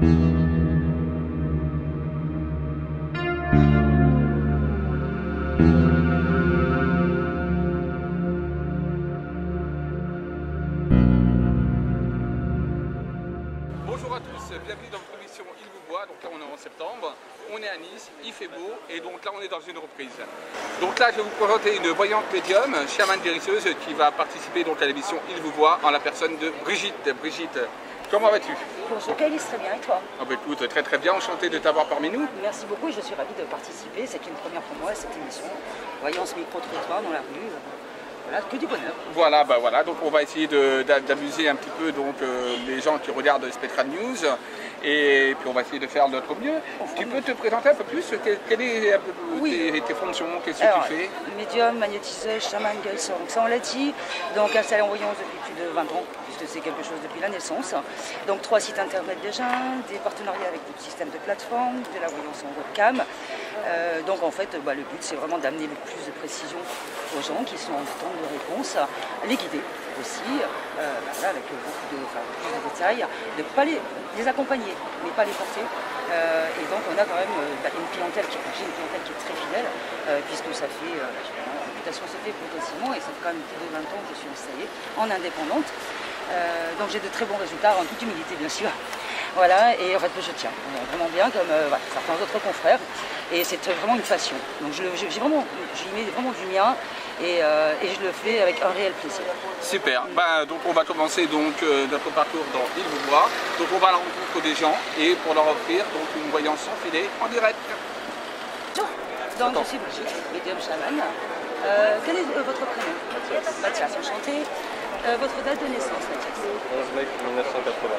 Bonjour à tous, bienvenue dans votre émission Il vous voit. Donc là on est en septembre, on est à Nice, il fait beau et donc là on est dans une reprise. Donc là je vais vous présenter une voyante médium, chamane guérisseuse qui va participer donc à l'émission Il vous voit en la personne de Brigitte. Brigitte, comment vas-tu? Bonjour Calice, très bien, et toi? Ah bah écoute, très bien, enchanté de t'avoir parmi nous. Merci beaucoup et je suis ravie de participer, c'est une première pour moi cette émission. Voyance micro-trottoir dans la rue. Voilà, que du bonheur. Voilà, bah voilà, donc on va essayer d'amuser un petit peu donc, les gens qui regardent Spectral News et puis on va essayer de faire notre mieux. Tu peux te présenter un peu plus? Quelles sont tes fonctions? Qu'est-ce que tu fais? Médium, magnétiseuse, chaman, guérisseur. Donc ça on l'a dit, donc installé en voyance depuis plus de 20 ans, puisque c'est quelque chose depuis la naissance. Donc 3 sites internet déjà, des partenariats avec d'autres systèmes de plateformes, de la voyance en webcam. Donc en fait, le but c'est vraiment d'amener le plus de précision aux gens qui sont en attente de réponse, les guider aussi, avec beaucoup plus de détails, de ne pas les accompagner, mais pas les porter. Et donc on a quand même une clientèle qui est très fidèle, puisque ça fait, la réputation se fait progressivement, et ça fait quand même plus de 20 ans que je suis installée en indépendante. Donc j'ai de très bons résultats, en toute humilité bien sûr. Voilà, et en fait je tiens vraiment bien comme certains autres confrères, et c'est vraiment une passion. Donc j'y mets vraiment du mien, et je le fais avec un réel plaisir. Super, donc on va commencer donc, notre parcours dans Il vous voit. Donc on va à la rencontre des gens et pour leur offrir donc, une voyance sans filet en direct. Donc je suis Brigitte, médium chaman. Quel est votre prénom? Mathias. Mathias, enchanté. Votre date de naissance, Mathias? 11 mai 1980.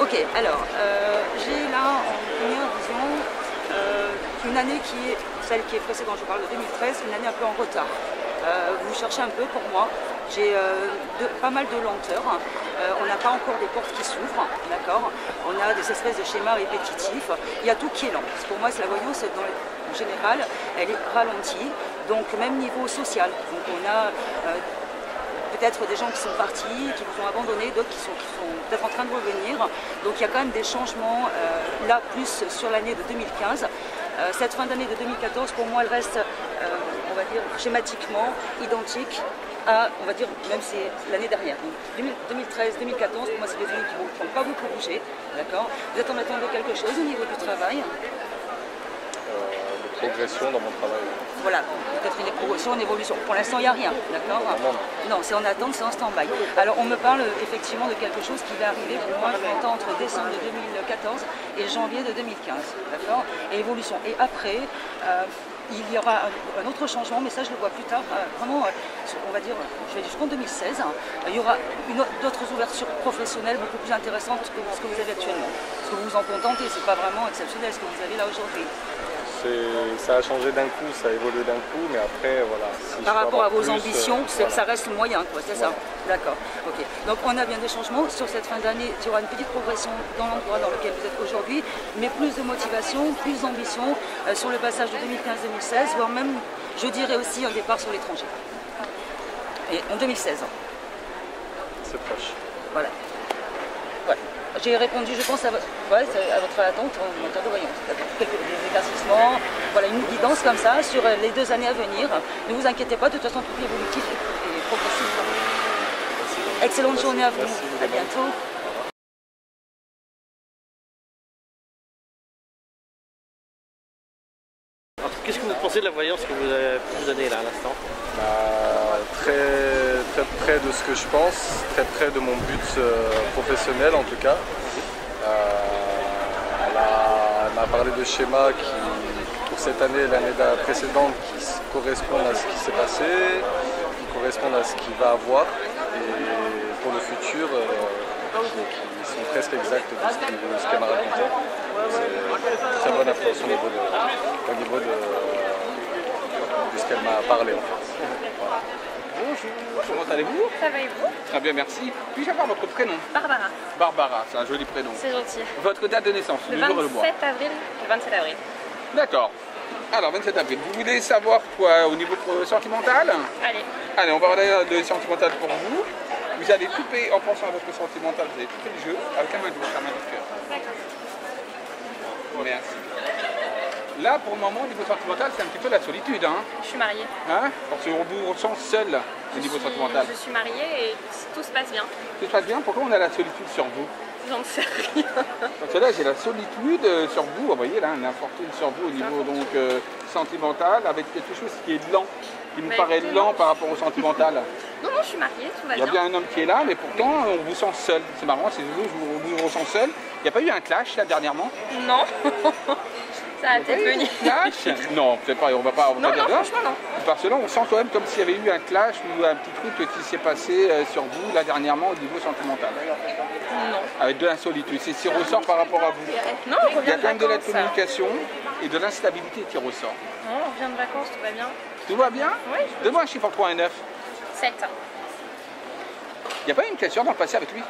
Ok, alors, j'ai là en première vision une année qui est celle qui est précédente, je parle de 2013, une année un peu en retard. Vous cherchez un peu pour moi, j'ai pas mal de lenteur, on n'a pas encore des portes qui s'ouvrent, d'accord? On a des espèces de schémas répétitifs, il y a tout qui est lent. Pour moi, la voyance, en général, elle est ralentie, donc même niveau social. Donc on a peut-être des gens qui sont partis, qui vous ont abandonné, d'autres qui sont peut-être en train de revenir. Donc il y a quand même des changements là, plus sur l'année de 2015. Cette fin d'année de 2014, pour moi, elle reste, on va dire, schématiquement identique à, on va dire, même c'est l'année dernière. 2013, 2014, pour moi, c'est des années qui n'ont pas beaucoup bougé. D'accord? Vous êtes en attente de quelque chose au niveau du travail? De progression dans mon travail. Voilà, peut-être une progression, une évolution. Pour l'instant, il n'y a rien, d'accord? Non, c'est en attente, c'est en stand-by. Alors, on me parle effectivement de quelque chose qui va arriver pour moi entre décembre de 2014 et janvier de 2015, d'accord? Et évolution. Et après, il y aura un autre changement, mais ça, je le vois plus tard. Vraiment, on va dire, je vais jusqu'en 2016. Il y aura d'autres ouvertures professionnelles beaucoup plus intéressantes que ce que vous avez actuellement. Est-ce que vous vous en contentez? C'est pas vraiment exceptionnel ce que vous avez là aujourd'hui. Ça a changé d'un coup, ça a évolué d'un coup, mais après, voilà. Si par rapport à vos plus, ambitions, voilà. Ça reste moyen, quoi, c'est ça? D'accord, ok. Donc on a bien des changements. Sur cette fin d'année, il y aura une petite progression dans l'endroit dans lequel vous êtes aujourd'hui, mais plus de motivation, plus d'ambition sur le passage de 2015-2016, voire même, je dirais aussi, un départ sur l'étranger. Et en 2016. C'est proche. Voilà. J'ai répondu, je pense, à votre attente en matière de voyance. Des éclaircissements, voilà, une guidance comme ça sur les 2 années à venir. Ne vous inquiétez pas, de toute façon, tout est évolutif et progressif. Excellente journée à vous. Merci, à bientôt. Qu'est-ce que vous pensez de la voyance que vous avez pu nous donner là à l'instant? Très près de ce que je pense, très près de mon but professionnel en tout cas. Elle m'a parlé de schémas qui, pour cette année et l'année précédente, qui correspondent à ce qui s'est passé, qui correspondent à ce qu'il va avoir, et pour le futur, qui sont presque exacts de ce qu'elle m'a raconté. C'est une très bonne influence au niveau de ce qu'elle m'a parlé en fait. Voilà. Bonjour, comment allez-vous? Ça va et vous? Très bien, merci. Puis-je avoir votre prénom? Barbara. Barbara, c'est un joli prénom. C'est gentil. Votre date de naissance? Le 27 avril. Le 27 avril. D'accord. Alors, 27 avril, vous voulez savoir quoi au niveau sentimental? Allez. Allez, on va regarder le sentimental pour vous. Vous allez couper, en pensant à votre sentimental, vous allez couper le jeu avec un main gauche, la main du cœur. D'accord. Merci. Là, pour le moment, au niveau sentimental, c'est un petit peu la solitude. Hein, Je suis mariée. parce qu'on vous ressent seul au niveau sentimental. Je suis mariée et tout se passe bien. Tout se passe bien? Pourquoi on a la solitude sur vous? J'en sais rien. Parce que là, j'ai la solitude sur vous. Vous voyez, là, un infortune sur vous au niveau donc, sentimental, avec quelque chose qui est lent, qui nous paraît lent par rapport au sentimental. Non, je suis mariée, tout va Il y a bien. bien un homme qui est là, mais pourtant, on vous sent seul. C'est marrant, c'est vous, je vous ressens seul. Il n'y a pas eu un clash, là, dernièrement? Non. Ça va peut-être venir. Clash? Non, peut-être pas, on va pas Non, dire ça. franchement, non. Parce que là, on sent quand même comme s'il y avait eu un clash ou un petit truc qui s'est passé sur vous, là, dernièrement, au niveau sentimental. Non. Avec de l'insolitude. C'est ce qui ressort par rapport à vous. Non, on Il y revient a de quand même de la vacances. communication et de l'instabilité qui ressort. Non, on revient de vacances, tout va bien. Tout va bien? Oui. Donne-moi un chiffre entre 3 et 9. 7. Il n'y a pas eu une cassure dans le passé avec lui?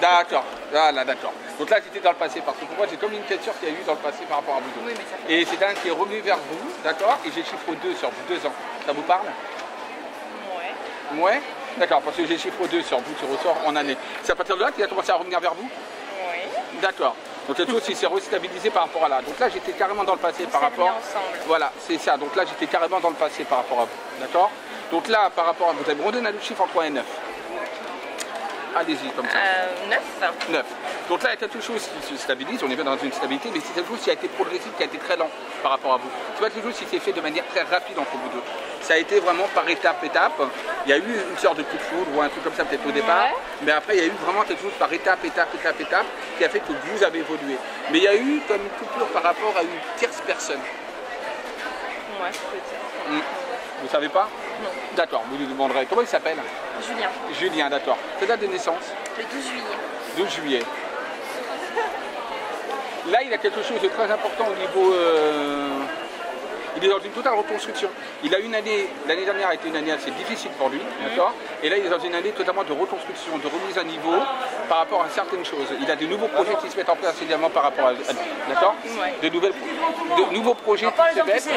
D'accord, voilà, d'accord. Donc là, j'étais dans le passé, parce que pour moi, j'ai comme une cassure qu'il y a eu dans le passé par rapport à vous deux. Oui, mais ça fait... Et c'est un qui est revenu vers vous, d'accord? Et j'ai chiffre 2 sur vous, 2 ans. Ça vous parle? Ouais. Ouais? D'accord, parce que j'ai chiffre 2 sur vous qui ressort en année. C'est à partir de là qu'il a commencé à revenir vers vous? Oui. D'accord. Donc quelque chose qui s'est restabilisé par rapport à là. Donc là, j'étais carrément dans le passé par s'est rapport... remis ensemble. Voilà, c'est ça. Donc là, j'étais carrément dans le passé par rapport à vous. D'accord? Donc là, par rapport à vous, avez redonné un chiffre entre 3 et 9. Allez-y, comme ça. 9. 9. Donc là, il y a quelque chose qui se stabilise, on est bien dans une stabilité, mais c'est quelque chose qui a été progressif, qui a été très lent par rapport à vous. C'est pas quelque chose qui s'est fait de manière très rapide entre vous deux. Ça a été vraiment par étape. Il y a eu une sorte de coup de foudre ou un truc comme ça peut-être au départ, mais après il y a eu vraiment quelque chose par étape, qui a fait que vous avez évolué. Mais il y a eu comme une coupure par rapport à une tierce personne. Ouais, peut-être. Vous savez pas? Non. D'accord, vous lui demanderez. Comment il s'appelle? Julien. Julien, d'accord. Quelle date de naissance? Le 12 juillet. 12 juillet. Là, il a quelque chose de très important au niveau... il est dans une totale reconstruction. Il a une année, l'année dernière a été une année assez difficile pour lui, d'accord? Et là, il est dans une année totalement de reconstruction, de remise à niveau par rapport à certaines choses. Il a de nouveaux projets qui se mettent en place également par rapport à lui, d'accord? Ouais. De nouveaux projets qui se mettent...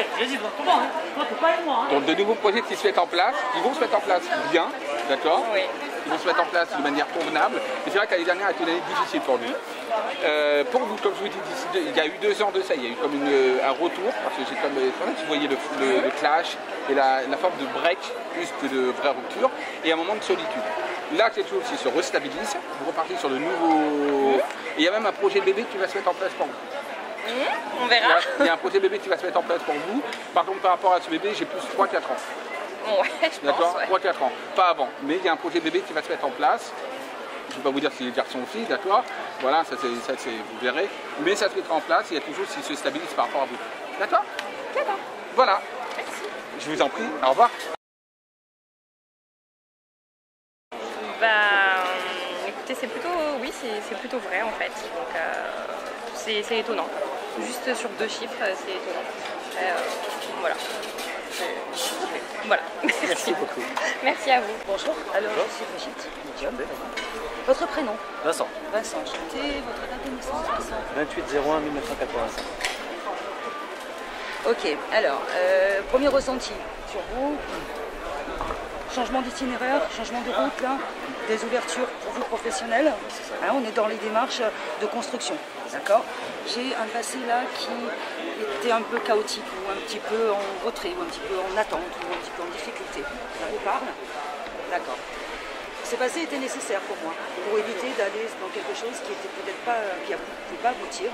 Donc de nouveaux projets qui se mettent en place, qui vont se mettre en place bien, d'accord? Oui. Qui vont se mettre en place de manière convenable. Et c'est vrai que l'année dernière a été une année difficile pour lui. Pour vous, comme je vous dis, il y a eu 2 ans de ça, il y a eu comme un retour, parce que j'ai comme, vous voyez le clash et la forme de break plus que de vraie rupture, et un moment de solitude. Là, quelque chose qui se restabilise, vous repartez sur de nouveaux... Et il y a même un projet bébé qui va se mettre en place pour vous. On verra. Ouais, il y a un projet bébé qui va se mettre en place pour vous. Par contre, par rapport à ce bébé, j'ai plus 3-4 ans. Ouais, je D'accord, pense, 3-4 ans, pas avant. Mais il y a un projet bébé qui va se mettre en place. Je ne vais pas vous dire si c'est garçon ou fille, d'accord? Voilà, ça, vous verrez. Mais ça se mettra en place, il y a toujours qui se stabilise par rapport à vous. D'accord? D'accord. Voilà. Merci. Je vous en prie, au revoir. Écoutez, c'est plutôt, oui, c'est plutôt vrai en fait. Donc, c'est étonnant. Juste sur 2 chiffres, c'est étonnant. Voilà. Voilà. Merci beaucoup. Merci à vous. Bonjour, alors je suis Brigitte, médium. Votre prénom? Vincent, Vincent, enchanté. Votre date de naissance, Vincent? 28-01 1985. Ok, alors, premier ressenti sur vous. Changement d'itinéraire, changement de route, là, des ouvertures pour vous professionnelles. Hein, on est dans les démarches de construction, d'accord? J'ai un passé là qui était un peu chaotique, ou un petit peu en retrait, ou un petit peu en attente, ou un petit peu en difficulté. Ça vous parle? D'accord. Ce passé était nécessaire pour moi, pour éviter d'aller dans quelque chose qui était peut-être pas, qui ne pouvait pas aboutir.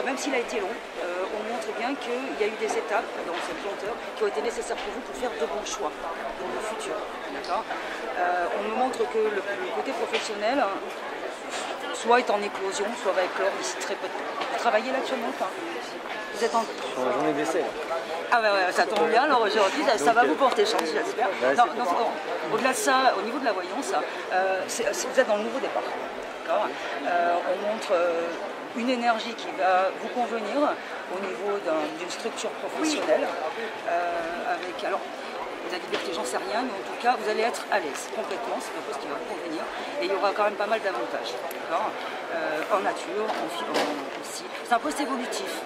Même s'il a été long, on montre bien qu'il y a eu des étapes dans cette lenteur qui ont été nécessaires pour vous pour faire de bons choix pour le futur. D'accord. On me montre que le côté professionnel soit est en éclosion, soit va éclore d'ici très peu de temps. Vous travaillez là actuellement ou pas? Vous êtes en Journée d'essai. Ah ouais, ça tombe bien, alors aujourd'hui ça va vous porter chance, j'espère. Au-delà de ça, au niveau de la voyance, vous êtes dans le nouveau départ. On montre une énergie qui va vous convenir au niveau d'une structure professionnelle. Alors, la liberté, j'en sais rien, mais en tout cas, vous allez être à l'aise complètement, c'est quelque chose qui va vous convenir. Et il y aura quand même pas mal d'avantages. En nature, en fibre aussi. C'est un poste évolutif.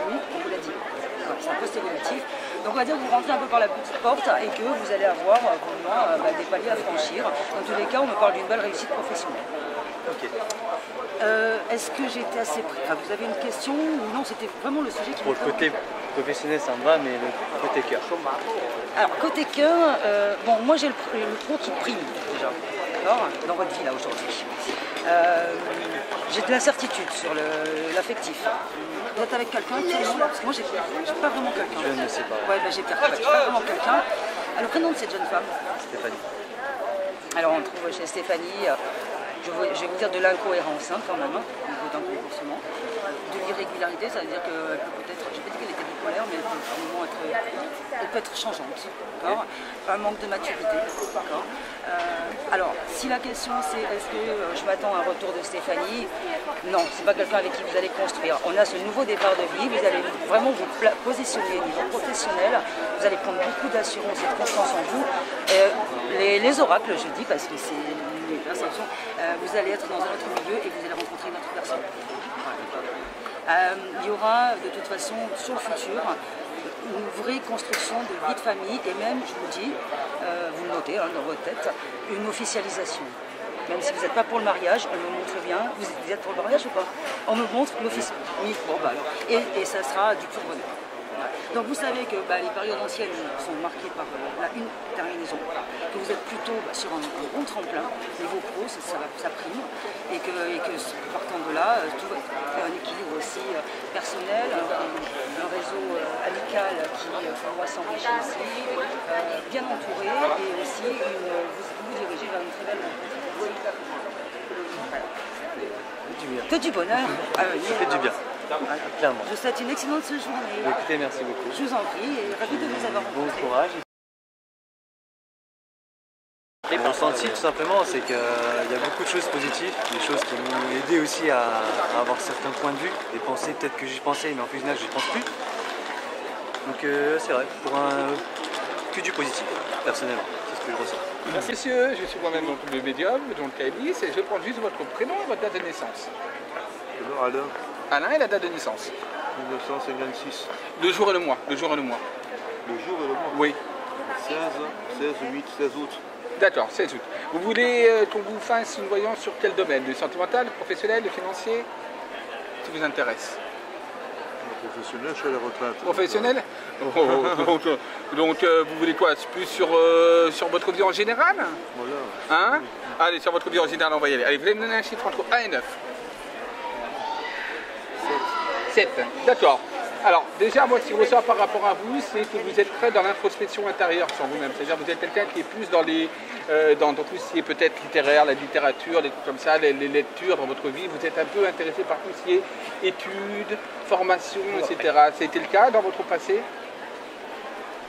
Oui, on vous l'a dit. Ouais, c'est un poste évolutif. Donc on va dire que vous rentrez un peu par la petite porte et que vous allez avoir vraiment des paliers à franchir. Dans tous les cas, on me parle d'une belle réussite professionnelle. Ok. Est-ce que j'étais assez près? Vous avez une question ou non? C'était vraiment le sujet qui Pour le côté professionnel, ça me va, mais le côté cœur. Alors, côté cœur, bon, moi j'ai le pro qui prime déjà, d'accord, dans votre vie là aujourd'hui. J'ai de l'incertitude sur l'affectif. Vous êtes avec quelqu'un qui est... Parce que moi j'ai pas vraiment quelqu'un. Je ne sais pas. Ouais, ben j'ai pas vraiment quelqu'un. Le prénom de cette jeune femme? Stéphanie. Alors on trouve chez Stéphanie, je vais vous dire de l'incohérence quand même, au niveau d'un comportement. De l'irrégularité, ça veut dire qu'elle peut peut-être, je n'ai pas dit qu'elle était bipolaire, mais elle peut par moments être changeante, d'accord. Un manque de maturité, d'accord. Alors, si la question c'est est-ce que je m'attends à un retour de Stéphanie, non, c'est pas quelqu'un avec qui vous allez construire. On a ce nouveau départ de vie, vous allez vraiment vous positionner au niveau professionnel, vous allez prendre beaucoup d'assurance et de confiance en vous. Les oracles, je dis, parce que c'est les perceptions, vous allez être dans un autre milieu et vous allez rencontrer une autre personne. Il y aura de toute façon sur le futur une vraie construction de vie de famille et même, je vous dis, vous le notez dans votre tête, une officialisation. Même si vous n'êtes pas pour le mariage, on me montre bien. Vous êtes pour le mariage ou pas? On me montre l'office. Oui, bon, bah alors. Et ça sera du pur bonheur. Donc vous savez que les périodes anciennes sont marquées par une terminaison, que vous êtes plutôt sur un bon tremplin, niveau pro, ça prime, et que partant de là, tout va être un équilibre aussi personnel, un réseau amical qui va s'enrichir aussi, bien entouré, et aussi vous dirigez vers une très belle que du bonheur. Ça fait du bien. Clairement. Je vous souhaite une excellente journée. Écoutez, merci beaucoup. Je vous en prie et ravi de vous avoir rencontré. Bon courage. Mon ressenti tout simplement, c'est qu'il y a beaucoup de choses positives, des choses qui m'ont aidé aussi à avoir certains points de vue, des pensées peut-être que j'y pensais, mais en final j'y pense plus. Donc c'est vrai, que du positif, personnellement, c'est ce que je ressens. Merci. Messieurs, je suis moi-même donc le médium, donc Alice, et je vais prendre juste votre prénom et votre date de naissance. Alain, Alain et la date de naissance. 1956. Le jour et le mois. Le jour et le mois. Le jour et le mois? Oui. 16 août. D'accord, 16 août. Vous voulez qu'on vous fasse une voyance sur quel domaine? Le sentimental, le professionnel, le financier? Qui vous intéresse? Professionnel, je suis à la retraite. Professionnel? Donc vous voulez quoi? Plus sur votre vie en général? Voilà. Hein? Allez, sur votre vie en général, on va y aller. Allez, vous allez me donner un chiffre entre 1 et 9. 7. D'accord. Alors, déjà, moi, ce qui ressort par rapport à vous, c'est que vous êtes très dans l'introspection intérieure sur vous-même. C'est-à-dire que vous êtes quelqu'un qui est plus dans tout ce qui est peut-être littéraire, la littérature, des trucs comme ça, les lectures dans votre vie. Vous êtes un peu intéressé par tout ce qui est études, formation, etc. C'était le cas dans votre passé?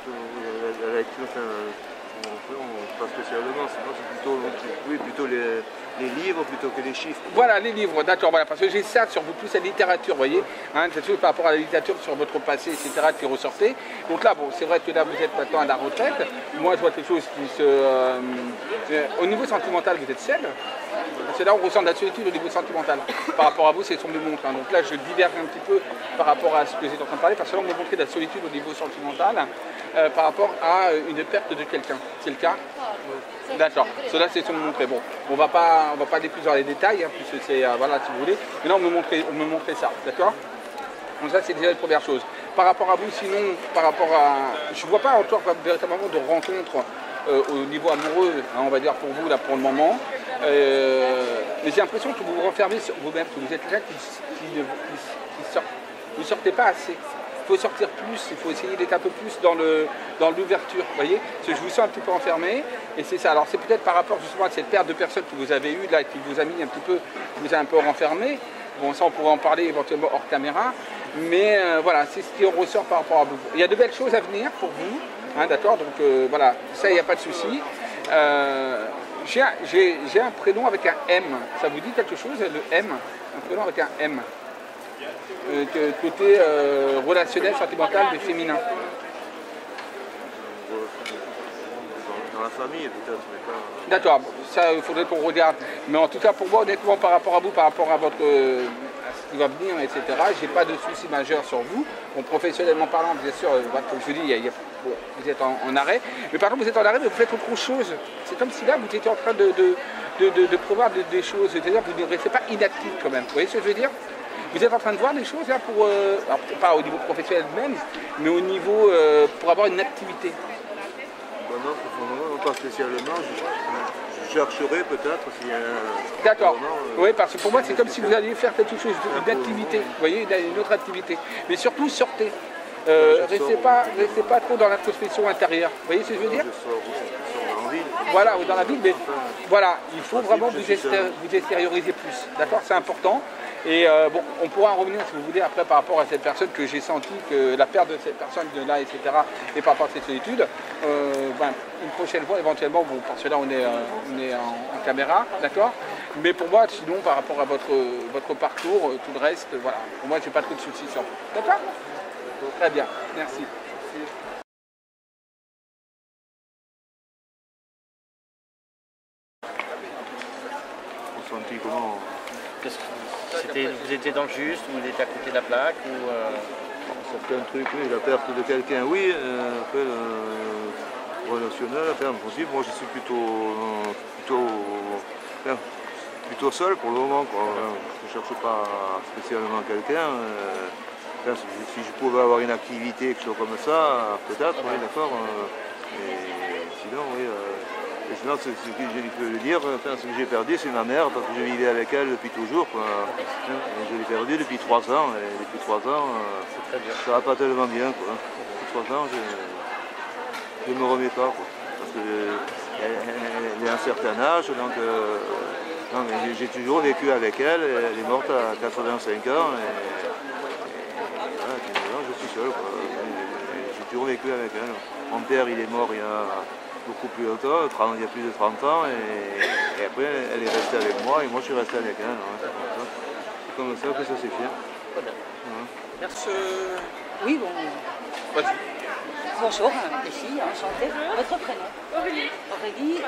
La lecture, pas spécialement, c'est plutôt les livres plutôt que les chiffres. Voilà, les livres, d'accord, voilà, parce que j'ai ça sur vous, plus la littérature, vous voyez, hein, c'est sûr par rapport à la littérature sur votre passé, etc., qui ressortait. Donc là, bon, c'est vrai que là, vous êtes maintenant à la retraite. Moi, je vois quelque chose qui au niveau sentimental, vous êtes seul. C'est là où on ressent de la solitude au niveau sentimental. Par rapport à vous, c'est ce qu'on me montre. Hein. Donc là, je diverge un petit peu par rapport à ce que j'étais en train de parler, parce que là, on me montrait de la solitude au niveau sentimental par rapport à une perte de quelqu'un. C'est le cas? D'accord. Cela, c'est ce qu'on me montrait. Bon, on va pas aller plus dans les détails, hein, puisque c'est, voilà, si vous voulez. Mais là, on me montrait ça. D'accord? Donc ça, c'est déjà la première chose. Par rapport à vous, sinon, par rapport à... Je ne vois pas encore véritablement de rencontre au niveau amoureux, hein, on va dire pour vous, là, pour le moment. Mais j'ai l'impression que vous vous renfermez sur vous-même, que vous êtes quelqu'un qui ne sortez pas assez. Il faut sortir plus, il faut essayer d'être un peu plus dans l'ouverture, vous voyez. Parce que je vous sens un petit peu enfermé, et c'est ça. Alors c'est peut-être par rapport justement à cette perte de personnes que vous avez eue, là, qui vous a mis un petit peu, qui vous a un peu renfermé. Bon, ça on pourrait en parler éventuellement hors caméra, mais voilà, c'est ce qui ressort par rapport à vous. Il y a de belles choses à venir pour vous, hein, d'accord, donc voilà, ça il n'y a pas de souci. J'ai un prénom avec un M, ça vous dit quelque chose, le M? Un prénom avec un M. Côté relationnel, sentimental, mais féminin. Dans la famille peut-être, mais pas... D'accord, ça il faudrait qu'on regarde. Mais en tout cas pour moi, honnêtement, par rapport à vous, par rapport à votre qui va venir, etc. J'ai pas de soucis majeurs sur vous. Bon, professionnellement parlant, bien sûr, comme je vous dis, vous êtes en arrêt. Mais par contre, vous êtes en arrêt, mais vous faites autre chose. C'est comme si là, vous étiez en train de prévoir des choses. C'est-à-dire que vous ne restez pas inactif quand même. Vous voyez ce que je veux dire? Vous êtes en train de voir des choses là pour, alors, pas au niveau professionnel même, mais au niveau pour avoir une activité. Ben non, pour le moment, pas spécialement. Je chercherai peut-être s'il y a un... D'accord. Oui, parce que pour moi, c'est comme si vous alliez faire quelque chose d'activité. Vous voyez, une autre activité. Mais surtout, sortez. Restez pas trop dans l'introspection intérieure. Vous voyez ce que je veux dire? Je sors en ville. Voilà, dans la ville, mais voilà, il faut vraiment vous extérioriser plus. D'accord? C'est important. Et bon, on pourra en revenir, si vous voulez, après par rapport à cette personne que j'ai senti que la perte de cette personne-là, etc., et par rapport à cette solitude, une prochaine fois, éventuellement, bon, parce que là, on est en caméra, d'accord? Mais pour moi, sinon, par rapport à votre parcours, tout le reste, voilà, pour moi, j'ai pas trop de soucis sur vous. D'accord? Très bien, merci. Ressenti comment? Vous étiez dans le juste, vous étiez à côté de la plaque ou Certains trucs, oui, la perte de quelqu'un, oui. Après, relationnel, enfin, possible. Moi, je suis plutôt seul pour le moment, quoi. Je ne cherche pas spécialement quelqu'un. Si je pouvais avoir une activité, quelque chose comme ça, peut-être, oui, d'accord. Sinon, oui. Et sinon, ce que je peux le dire, enfin, ce que j'ai perdu, c'est ma mère, parce que je vivais avec elle depuis toujours, quoi. Et je l'ai perdue depuis 3 ans, et depuis 3 ans, ça va pas tellement bien, quoi. Depuis 3 ans, je ne me remets pas, quoi. Parce qu'elle est à un certain âge, donc j'ai toujours vécu avec elle, elle est morte à 85 ans, et voilà, je suis seul, quoi. J'ai toujours vécu avec elle. Mon père, il est mort il y a beaucoup plus longtemps, il y a plus de 30 ans, et après elle est restée avec moi et moi je suis resté avec elle. Hein, c'est comme ça que ça s'est fait. Voilà. Merci. Oui, bon. Vas-y. Bonjour, les filles, enchantées. Votre prénom? Aurélie. Aurélie.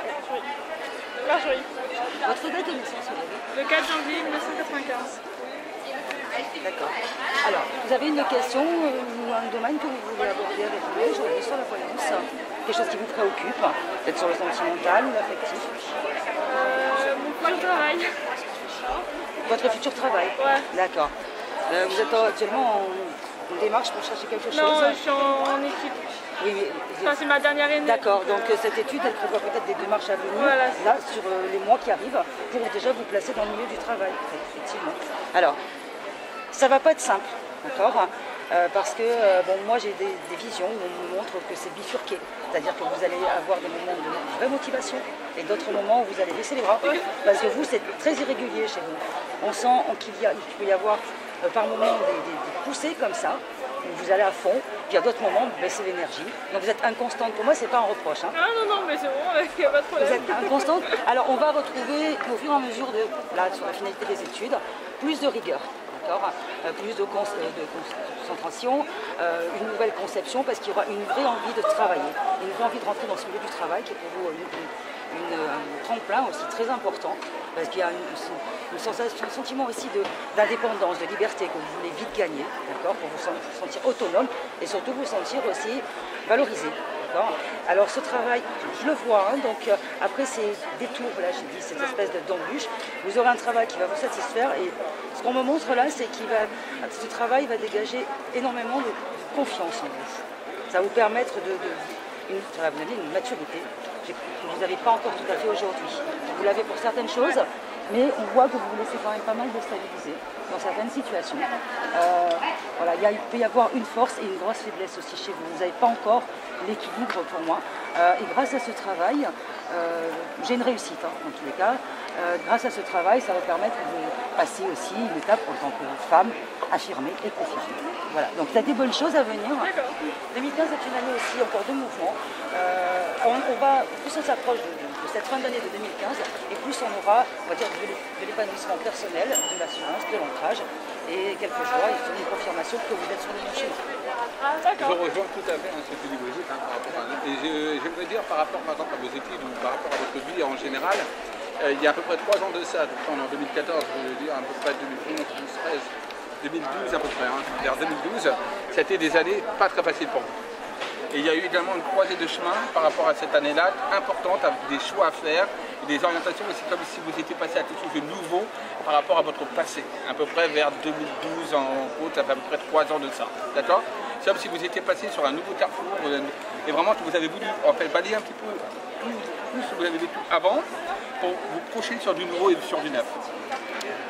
Marjorie. Votre date de naissance, Aurélie? Le 4 janvier 1995. D'accord. Alors, vous avez une question ou un domaine que vous voulez aborder avec nous aujourd'hui sur la voyance? Quelque chose qui vous préoccupe, peut-être sur le sentimental ou l'affectif? Moi, le travail. Votre futur travail? Ouais. D'accord. Vous êtes actuellement en démarche pour chercher quelque chose? Non, je suis en équipe. Oui, mais... Enfin, c'est ma dernière année. D'accord, donc cette étude, elle prévoit peut-être des démarches à venir, voilà, là, sur les mois qui arrivent, pour déjà vous placer dans le milieu du travail, effectivement. Alors, ça ne va pas être simple, d'accord? Parce que bon, moi j'ai des visions où on me montre que c'est bifurqué, c'est-à-dire que vous allez avoir des moments de vraie motivation et d'autres moments où vous allez baisser les bras, parce que vous c'est très irrégulier chez vous. On sent qu'il peut y avoir par moments des poussées comme ça, où vous allez à fond, puis à d'autres moments vous baissez l'énergie. Donc vous êtes inconstante, pour moi c'est pas un reproche. Hein. Ah non, mais c'est bon, il n'y a pas de problème. Vous êtes inconstante. Alors on va retrouver au fur et à mesure là, sur la finalité des études, plus de rigueur. Plus de concentration, une nouvelle conception, parce qu'il y aura une vraie envie de travailler, une vraie envie de rentrer dans ce milieu du travail qui est pour vous un tremplin aussi très important, parce qu'il y a un sentiment aussi d'indépendance, de liberté que vous voulez vite gagner, d'accord, pour vous sentir autonome et surtout vous sentir aussi valorisé. Alors ce travail, je le vois, hein, donc après ces détours, là j'ai dit cette espèce d'embûche, vous aurez un travail qui va vous satisfaire et ce qu'on me montre là, c'est que ce travail va dégager énormément de confiance en vous. Ça va vous permettre ça va vous donner une maturité que vous n'avez pas encore tout à fait aujourd'hui. Vous l'avez pour certaines choses, mais on voit que vous vous laissez quand même pas mal déstabiliser dans certaines situations. Voilà, il peut y avoir une force et une grosse faiblesse aussi chez vous. Vous n'avez pas encore l'équilibre pour moi. Et grâce à ce travail, j'ai une réussite hein, en tous les cas. Grâce à ce travail, ça va permettre de passer aussi une étape en tant que femme affirmée et confirmée. Voilà, donc il y a des bonnes choses à venir. 2015 est une année aussi encore de mouvement. Plus on s'approche de cette fin d'année de 2015, et plus on aura, on va dire, de l'épanouissement personnel, de l'assurance, de l'ancrage, et quelquefois, il faut une confirmation que vous êtes sur le bon chemin. Je rejoins tout à fait ce que tu dis, Brigitte, par rapport à... Et j'aimerais dire par rapport, par exemple, à vos études ou par rapport à votre vie en général, il y a à peu près 3 ans de ça, donc on est en 2014, je veux dire à peu près 2011, 2013, 2012 à peu près, hein, vers 2012, ça a été des années pas très faciles pour vous. Et il y a eu également une croisée de chemin par rapport à cette année-là, importante, avec des choix à faire, et des orientations, et c'est comme si vous étiez passé à quelque chose de nouveau par rapport à votre passé, à peu près vers 2012 en route, ça fait à peu près 3 ans de ça, d'accord? C'est comme si vous étiez passé sur un nouveau carrefour, et vraiment que vous avez voulu en fait balayer un petit peu tout ce que vous avez vécu avant, pour vous projeter sur du nouveau et sur du neuf.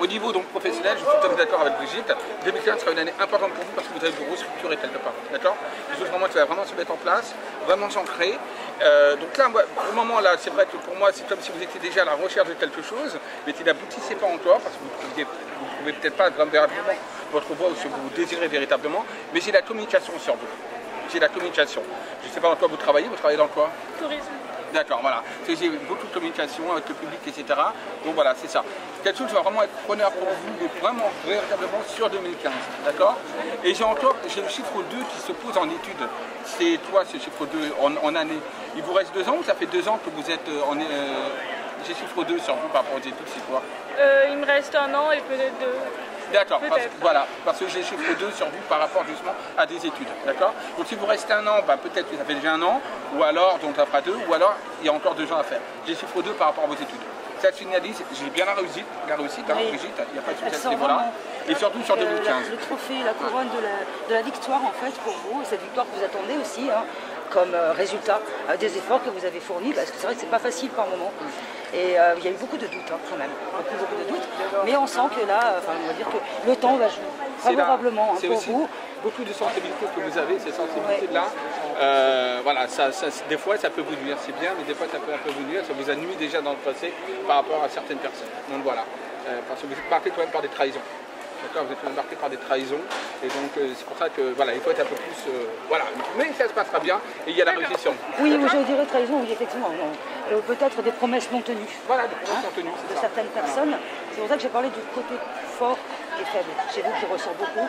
Au niveau donc professionnel, je suis tout à fait d'accord avec Brigitte, 2015 sera une année importante pour vous parce que vous allez vous restructurer quelque part, d'accord? Quelque chose vraiment qui va vraiment se mettre en place, vraiment s'ancrer. Donc là, moi, au moment là, c'est vrai que pour moi, c'est comme si vous étiez déjà à la recherche de quelque chose, mais qui n'aboutissait pas encore parce que vous ne pouvez peut-être pas véritablement votre voix ou ce que vous désirez véritablement, mais j'ai la communication sur vous. J'ai la communication. Je ne sais pas dans quoi vous travaillez dans quoi? Tourisme. D'accord, voilà. J'ai beaucoup de communication avec le public, etc. Donc voilà, c'est ça. Quelque chose qui va vraiment être preneur pour vous, mais vraiment, véritablement sur 2015. D'accord? Et j'ai le chiffre 2 qui se pose en études. C'est toi, ce chiffre 2 en année. Il vous reste 2 ans ou ça fait 2 ans que vous êtes j'ai chiffre 2 sur vous par rapport aux études, c'est quoi? Il me reste 1 an et peut-être 2. D'accord, parce que j'ai chiffre 2 sur vous par rapport justement à des études, d'accord? Donc si vous restez 1 an, bah, peut-être que ça fait déjà 1 an, ou alors, donc ça fera 2, ou alors il y a encore 2 ans à faire. J'ai chiffre 2 par rapport à vos études. Ça finalise, j'ai bien la réussite, hein, oui. Brigitte, il n'y a pas de souci à ce niveau-là. Et surtout sur 2015. Le trophée, la couronne de la victoire en fait pour vous, cette victoire que vous attendez aussi, hein, comme résultat des efforts que vous avez fournis, parce que c'est vrai que c'est pas facile par moment. Et il y a eu beaucoup de doutes hein, quand même, beaucoup de doutes, mais on sent que là, on va dire que le temps va jouer favorablement hein, pour vous. Beaucoup de sensibilité que vous avez, ces sensibilités-là, voilà, des fois ça peut vous nuire, c'est bien, mais des fois ça peut un peu vous nuire, ça vous a nuit déjà dans le passé par rapport à certaines personnes. Donc voilà, parce que vous êtes marqué quand même par des trahisons. D'accord, vous êtes quand même marqué par des trahisons, et donc c'est pour ça que voilà, il faut être un peu plus, voilà, mais ça se passera bien, et il y a la réussite sur vous. Oui, je dirais trahison, oui, effectivement, peut-être des promesses non tenues. Voilà, des promesses non tenues, de certaines personnes. C'est pour ça que j'ai parlé du côté fort et faible. Chez vous qui ressort beaucoup,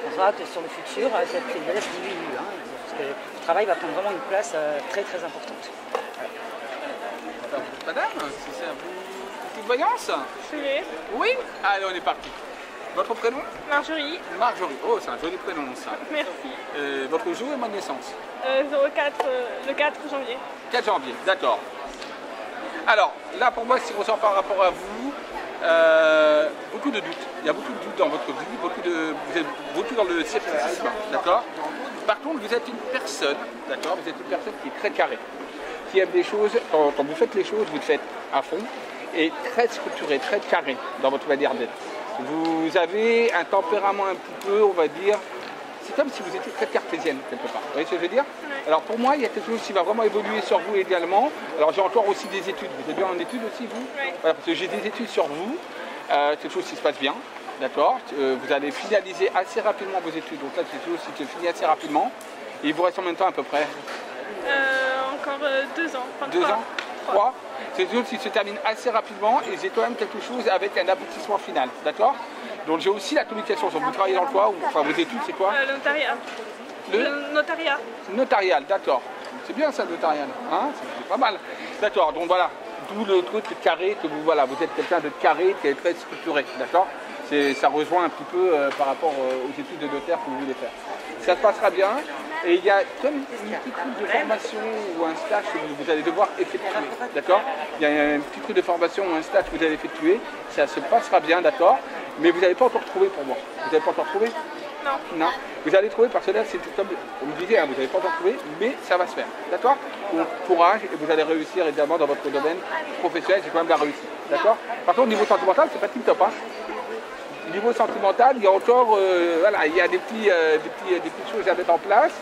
on verra que sur le futur, cette faiblesse diminue, hein, parce que le travail va prendre vraiment une place très très importante. Voilà. Madame, si c'est un petite voyance? Oui. Allez, on est parti. Votre prénom? Marjorie. Marjorie, oh c'est un joli prénom ça. Merci. Votre jour et mois de naissance? Le 4 janvier. 4 janvier, d'accord. Alors, là pour moi, si on ressort par rapport à vous, beaucoup de doutes. Il y a beaucoup de doutes dans votre vie, vous êtes beaucoup dans le scepticisme, d'accord? Par contre, vous êtes une personne, d'accord? Vous êtes une personne qui est très carrée, qui aime les choses, quand vous faites les choses, vous le faites à fond, et très structuré, très carré dans votre manière d'être. Vous avez un tempérament un petit peu, on va dire, c'est comme si vous étiez très cartésienne quelque part. Vous voyez ce que je veux dire? Alors pour moi, il y a quelque chose qui va vraiment évoluer sur vous également. Alors j'ai encore aussi des études. Vous êtes bien en études aussi, vous? Voilà, parce que j'ai des études sur vous. Quelque chose qui se passe bien, d'accord? Vous allez finaliser assez rapidement vos études. Donc là, c'est quelque chose qui se finit assez rapidement. Et il vous reste combien de temps à peu près? Encore 2 ans. Enfin, 2 ans? 3. C'est quelque chose qui se termine assez rapidement et j'ai quand même quelque chose avec un aboutissement final, d'accord? Donc j'ai aussi la communication. Vous travaillez dans quoi? Enfin vos études, c'est quoi? Le notariat. Le notariat. Notarial, d'accord. C'est bien ça, le notarial. Hein, c'est pas mal. D'accord, donc voilà. D'où le truc carré, que vous êtes quelqu'un de carré, qui est très structuré, d'accord? Ça rejoint un petit peu par rapport aux études de notaire que vous voulez faire. Ça se passera bien. Et il y a comme une petite truc de formation ou un stage que vous allez devoir effectuer, d'accord? Il y a un petit truc de formation ou un stage que vous allez effectuer, ça se passera bien, d'accord? Mais vous n'avez pas encore trouvé pour moi. Vous n'avez pas encore trouvé? Non. Non. Vous allez trouver parce que là, c'est comme vous me disiez, hein, vous n'avez pas encore trouvé, mais ça va se faire, d'accord? Donc courage et vous allez réussir évidemment dans votre domaine professionnel, c'est quand même la réussite, d'accord? Par contre, au niveau sentimental, c'est pas tip top, hein? Niveau sentimental, il y a encore, voilà, il y a des petites choses à mettre en place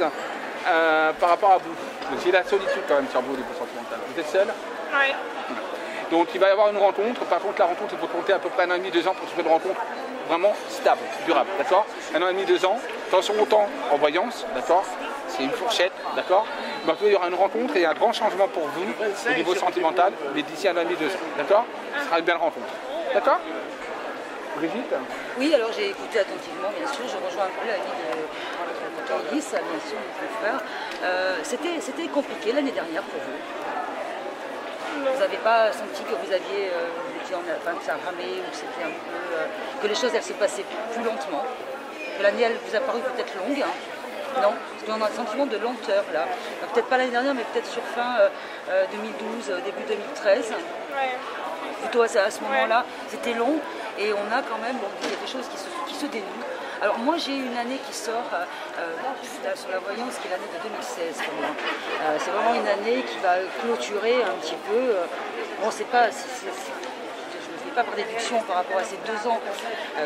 par rapport à vous. J'ai la solitude quand même sur vous au niveau sentimental. Vous êtes seul? Oui. Donc il va y avoir une rencontre. Par contre, la rencontre, il faut compter à peu près 1 an et demi, 2 ans pour trouver une rencontre vraiment stable, durable, d'accord? 1 an et demi, 2 ans. Attention au temps en voyance, d'accord? C'est une fourchette, d'accord? Donc il y aura une rencontre et un grand changement pour vous au niveau sentimental, mais d'ici 1 an et demi, 2 ans, d'accord? Ce sera une belle rencontre, d'accord? Brigitte? Oui, alors j'ai écouté attentivement, bien sûr, je rejoins un peu l'avis de Elise, bien sûr, mon frère. C'était compliqué l'année dernière pour vous. Vous n'avez pas senti que vous aviez, enfin, que ça ramait ou que c'était un peu, que les choses elles se passaient plus lentement? Que l'année elle vous a paru peut-être longue, hein? Non, parce qu'on a un sentiment de lenteur là. Peut-être pas l'année dernière, mais peut-être sur fin 2012, début 2013. Ouais. Plutôt à ce moment-là, c'était long et on a quand même, bon, il y a des choses qui se dénouent. Alors moi j'ai une année qui sort là, sur la voyance, qui est l'année de 2016 pour moi. C'est vraiment une année qui va clôturer un petit peu. Bon, c'est pas, je ne le fais pas par déduction par rapport à ces 2 ans.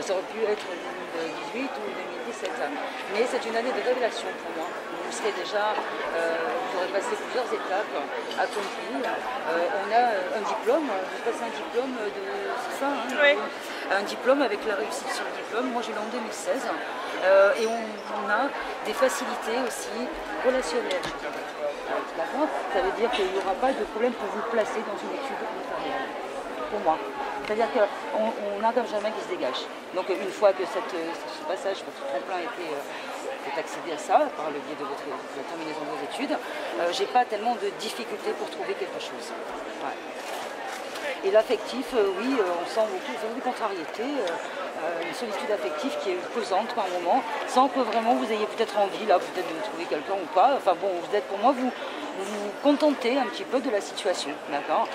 Ça aurait pu être 2018 ou 2017. Mais c'est une année de révélation pour moi. Vous serez déjà, vous aurez passé plusieurs étapes accomplies. On a un diplôme, vous passez un diplôme de, c'est ça, hein, Oui. un diplôme avec la réussite sur le diplôme. Moi j'ai eu en 2016 et on a des facilités aussi relationnelles. D'accord ? Ça veut dire qu'il n'y aura pas de problème pour vous placer dans une étude notariale, pour moi. C'est-à-dire qu'on n'engage jamais qui se dégage. Donc une fois que ce passage, votre tremplin était accéder à ça par le biais de la terminaison de vos études, j'ai pas tellement de difficultés pour trouver quelque chose. Ouais. Et l'affectif, oui, on sent beaucoup de contrariétés, une solitude affective qui est pesante par moment, sans que vraiment vous ayez peut-être envie là, peut-être de trouver quelqu'un ou pas. Enfin bon, vous êtes pour moi, vous vous contentez un petit peu de la situation, d'accord.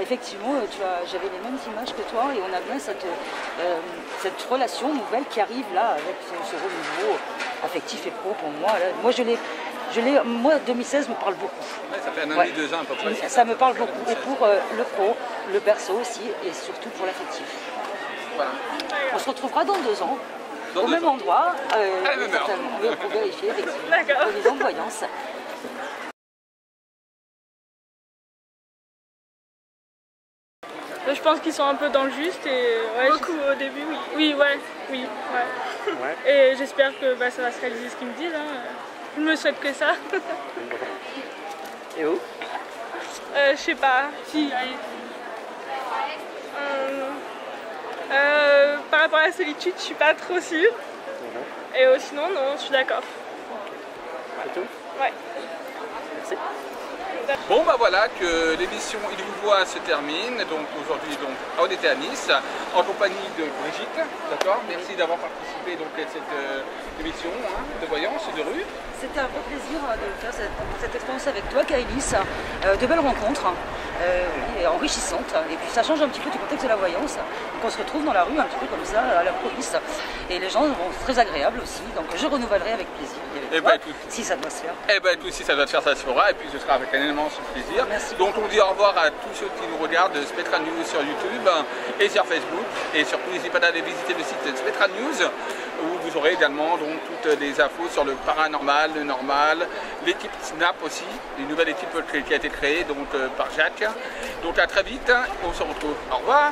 Effectivement, j'avais les mêmes images que toi et on a bien cette relation nouvelle qui arrive là avec ce renouveau affectif et pro pour moi. Là. Moi, 2016 me parle beaucoup. Ouais, ça fait un an et 2 ans à peu près. Ça me parle beaucoup. Et pour le pro, le perso aussi, et surtout pour l'affectif. Voilà. On se retrouvera dans 2 ans, au même endroit, pour vérifier effectivement les ans de voyance. Je pense qu'ils sont un peu dans le juste et ouais, beaucoup au début, oui. Oui. Et j'espère que ça va se réaliser ce qu'ils me disent. Hein. Je me souhaite que ça. Et où? Je sais pas. Si. Par rapport à la solitude, je suis pas trop sûre. Et sinon, non, je suis d'accord. C'est tout? Ouais. Merci. Bon bah voilà que l'émission Il vous voit se termine. Donc aujourd'hui on était à Nice en compagnie de Brigitte, d'accord. Merci d'avoir participé donc à cette émission de voyance de rue. C'était un vrai plaisir de faire cette expérience avec toi, Kaïlis. De belles rencontres, oui, enrichissantes. Et puis ça change un petit peu du contexte de la voyance. Donc on se retrouve dans la rue un petit peu comme ça, à la police. Et les gens sont très agréables aussi. Donc je renouvellerai avec plaisir. Si ça doit se faire. Eh ben écoute, si ça doit se faire, ça se fera. Et puis ce sera avec un immense plaisir. Merci. Donc on dit au revoir à tous ceux qui nous regardent de Spetra News sur YouTube et sur Facebook. Et surtout n'hésitez pas d'aller visiter le site de Spetra News où vous aurez également donc toutes les infos sur le paranormal, le normal, l'équipe Snap aussi, une nouvelle équipe qui a été créée donc par Jacques. Donc à très vite, on se retrouve. Au revoir.